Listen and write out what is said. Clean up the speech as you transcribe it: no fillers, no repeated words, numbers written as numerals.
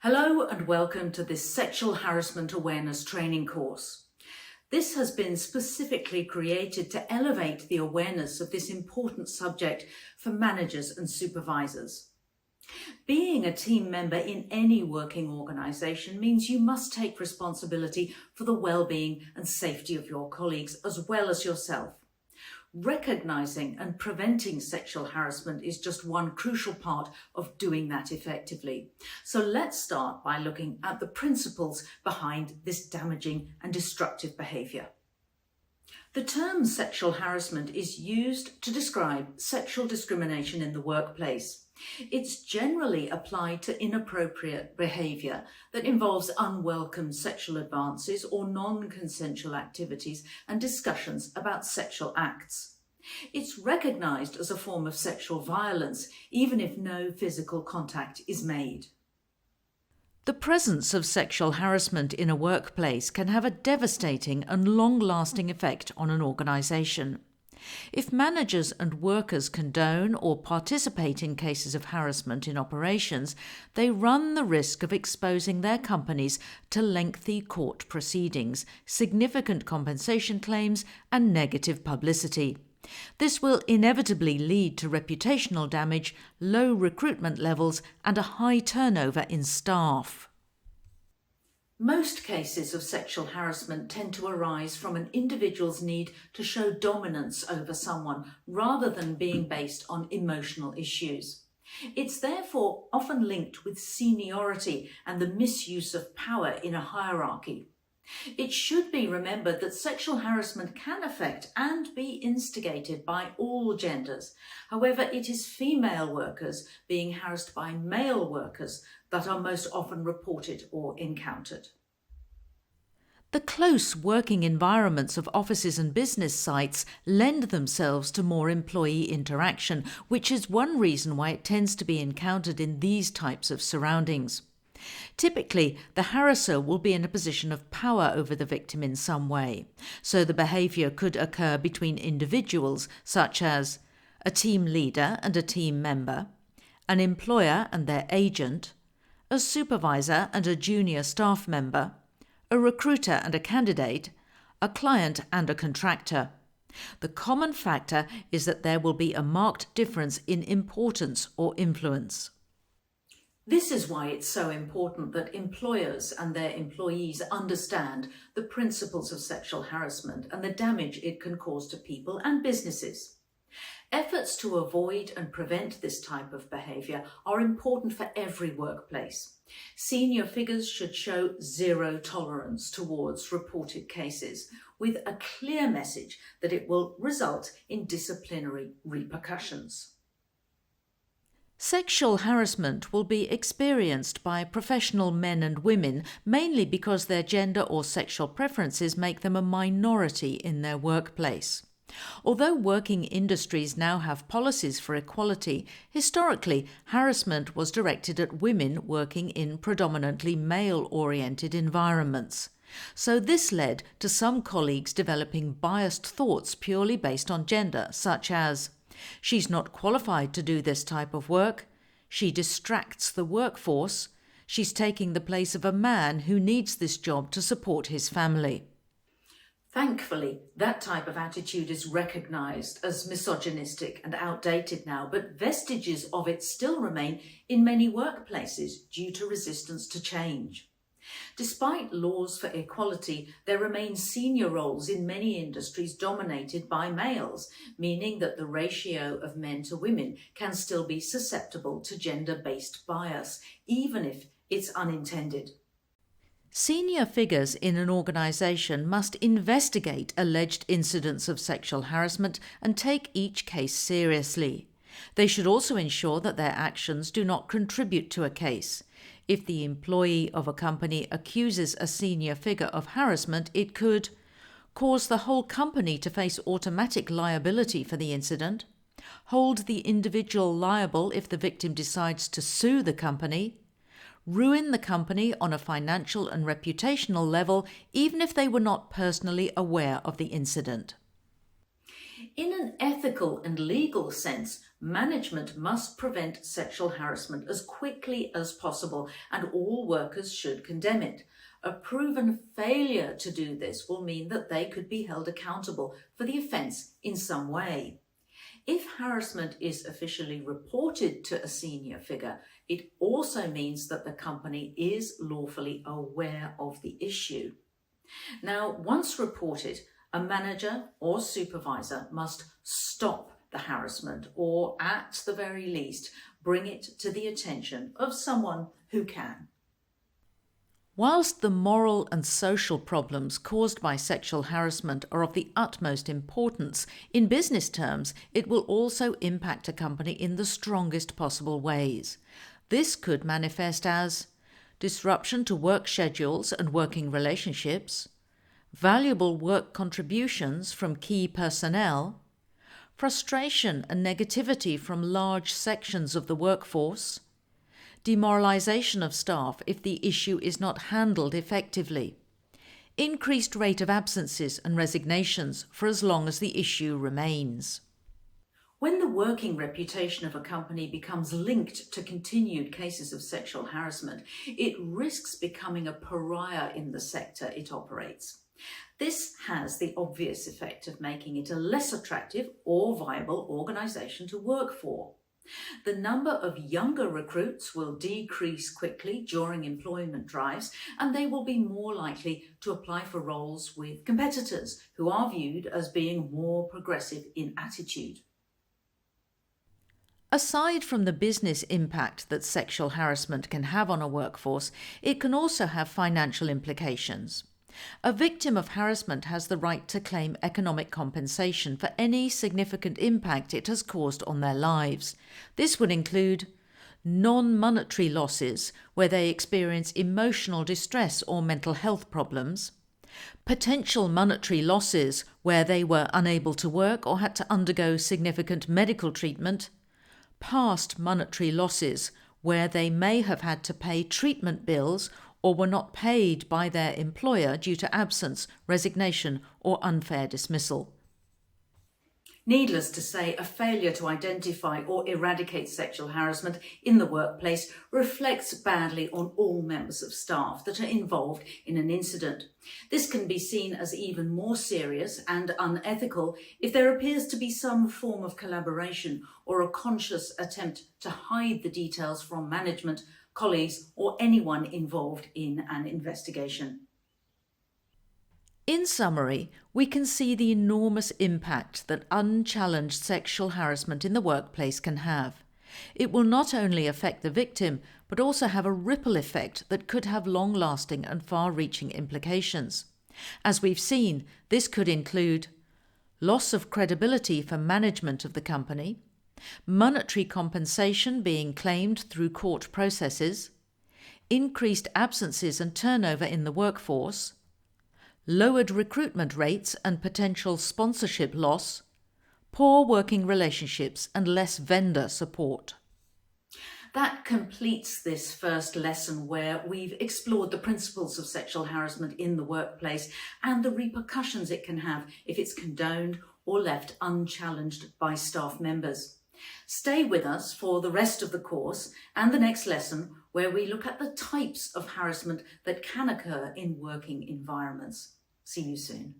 Hello and welcome to this Sexual Harassment Awareness Training course. This has been specifically created to elevate the awareness of this important subject for managers and supervisors. Being a team member in any working organisation means you must take responsibility for the well-being and safety of your colleagues as well as yourself. Recognising and preventing sexual harassment is just one crucial part of doing that effectively. So let's start by looking at the principles behind this damaging and destructive behaviour. The term sexual harassment is used to describe sexual discrimination in the workplace. It's generally applied to inappropriate behaviour that involves unwelcome sexual advances or non-consensual activities and discussions about sexual acts. It's recognised as a form of sexual violence, even if no physical contact is made. The presence of sexual harassment in a workplace can have a devastating and long-lasting effect on an organisation. If managers and workers condone or participate in cases of harassment in operations, they run the risk of exposing their companies to lengthy court proceedings, significant compensation claims, and negative publicity. This will inevitably lead to reputational damage, low recruitment levels, and a high turnover in staff. Most cases of sexual harassment tend to arise from an individual's need to show dominance over someone rather than being based on emotional issues. It's therefore often linked with seniority and the misuse of power in a hierarchy. It should be remembered that sexual harassment can affect and be instigated by all genders. However, it is female workers being harassed by male workers that are most often reported or encountered. The close working environments of offices and business sites lend themselves to more employee interaction, which is one reason why it tends to be encountered in these types of surroundings. Typically, the harasser will be in a position of power over the victim in some way, so the behaviour could occur between individuals such as a team leader and a team member, an employer and their agent, a supervisor and a junior staff member, a recruiter and a candidate, a client and a contractor. The common factor is that there will be a marked difference in importance or influence. This is why it's so important that employers and their employees understand the principles of sexual harassment and the damage it can cause to people and businesses. Efforts to avoid and prevent this type of behaviour are important for every workplace. Senior figures should show zero tolerance towards reported cases, with a clear message that it will result in disciplinary repercussions. Sexual harassment will be experienced by professional men and women mainly because their gender or sexual preferences make them a minority in their workplace. Although working industries now have policies for equality, historically harassment was directed at women working in predominantly male-oriented environments. So this led to some colleagues developing biased thoughts purely based on gender, such as, "She's not qualified to do this type of work," "She distracts the workforce," "She's taking the place of a man who needs this job to support his family." Thankfully, that type of attitude is recognised as misogynistic and outdated now, but vestiges of it still remain in many workplaces due to resistance to change. Despite laws for equality, there remain senior roles in many industries dominated by males, meaning that the ratio of men to women can still be susceptible to gender-based bias, even if it's unintended. Senior figures in an organisation must investigate alleged incidents of sexual harassment and take each case seriously. They should also ensure that their actions do not contribute to a case. If the employee of a company accuses a senior figure of harassment, it could cause the whole company to face automatic liability for the incident, hold the individual liable if the victim decides to sue the company, ruin the company on a financial and reputational level even if they were not personally aware of the incident. In an ethical and legal sense, Management must prevent sexual harassment as quickly as possible, and all workers should condemn it. A proven failure to do this will mean that they could be held accountable for the offence in some way. If harassment is officially reported to a senior figure, it also means that the company is lawfully aware of the issue. Now, once reported, a manager or supervisor must stop the harassment, or at the very least, bring it to the attention of someone who can. Whilst the moral and social problems caused by sexual harassment are of the utmost importance, in business terms, it will also impact a company in the strongest possible ways. This could manifest as disruption to work schedules and working relationships, valuable work contributions from key personnel, frustration and negativity from large sections of the workforce, demoralisation of staff if the issue is not handled effectively, increased rate of absences and resignations for as long as the issue remains. When the working reputation of a company becomes linked to continued cases of sexual harassment, it risks becoming a pariah in the sector it operates. This has the obvious effect of making it a less attractive or viable organisation to work for. The number of younger recruits will decrease quickly during employment drives, and they will be more likely to apply for roles with competitors who are viewed as being more progressive in attitude. Aside from the business impact that sexual harassment can have on a workforce, it can also have financial implications. A victim of harassment has the right to claim economic compensation for any significant impact it has caused on their lives. This would include non-monetary losses where they experience emotional distress or mental health problems, potential monetary losses where they were unable to work or had to undergo significant medical treatment, past monetary losses where they may have had to pay treatment bills or were not paid by their employer due to absence, resignation, or unfair dismissal. Needless to say, a failure to identify or eradicate sexual harassment in the workplace reflects badly on all members of staff that are involved in an incident. This can be seen as even more serious and unethical if there appears to be some form of collaboration or a conscious attempt to hide the details from management, colleagues, or anyone involved in an investigation. In summary, we can see the enormous impact that unchallenged sexual harassment in the workplace can have. It will not only affect the victim, but also have a ripple effect that could have long-lasting and far-reaching implications. As we've seen, this could include loss of credibility for management of the company, monetary compensation being claimed through court processes, increased absences and turnover in the workforce, lowered recruitment rates and potential sponsorship loss, poor working relationships and less vendor support. That completes this first lesson where we've explored the principles of sexual harassment in the workplace and the repercussions it can have if it's condoned or left unchallenged by staff members. Stay with us for the rest of the course and the next lesson where we look at the types of harassment that can occur in working environments. See you soon.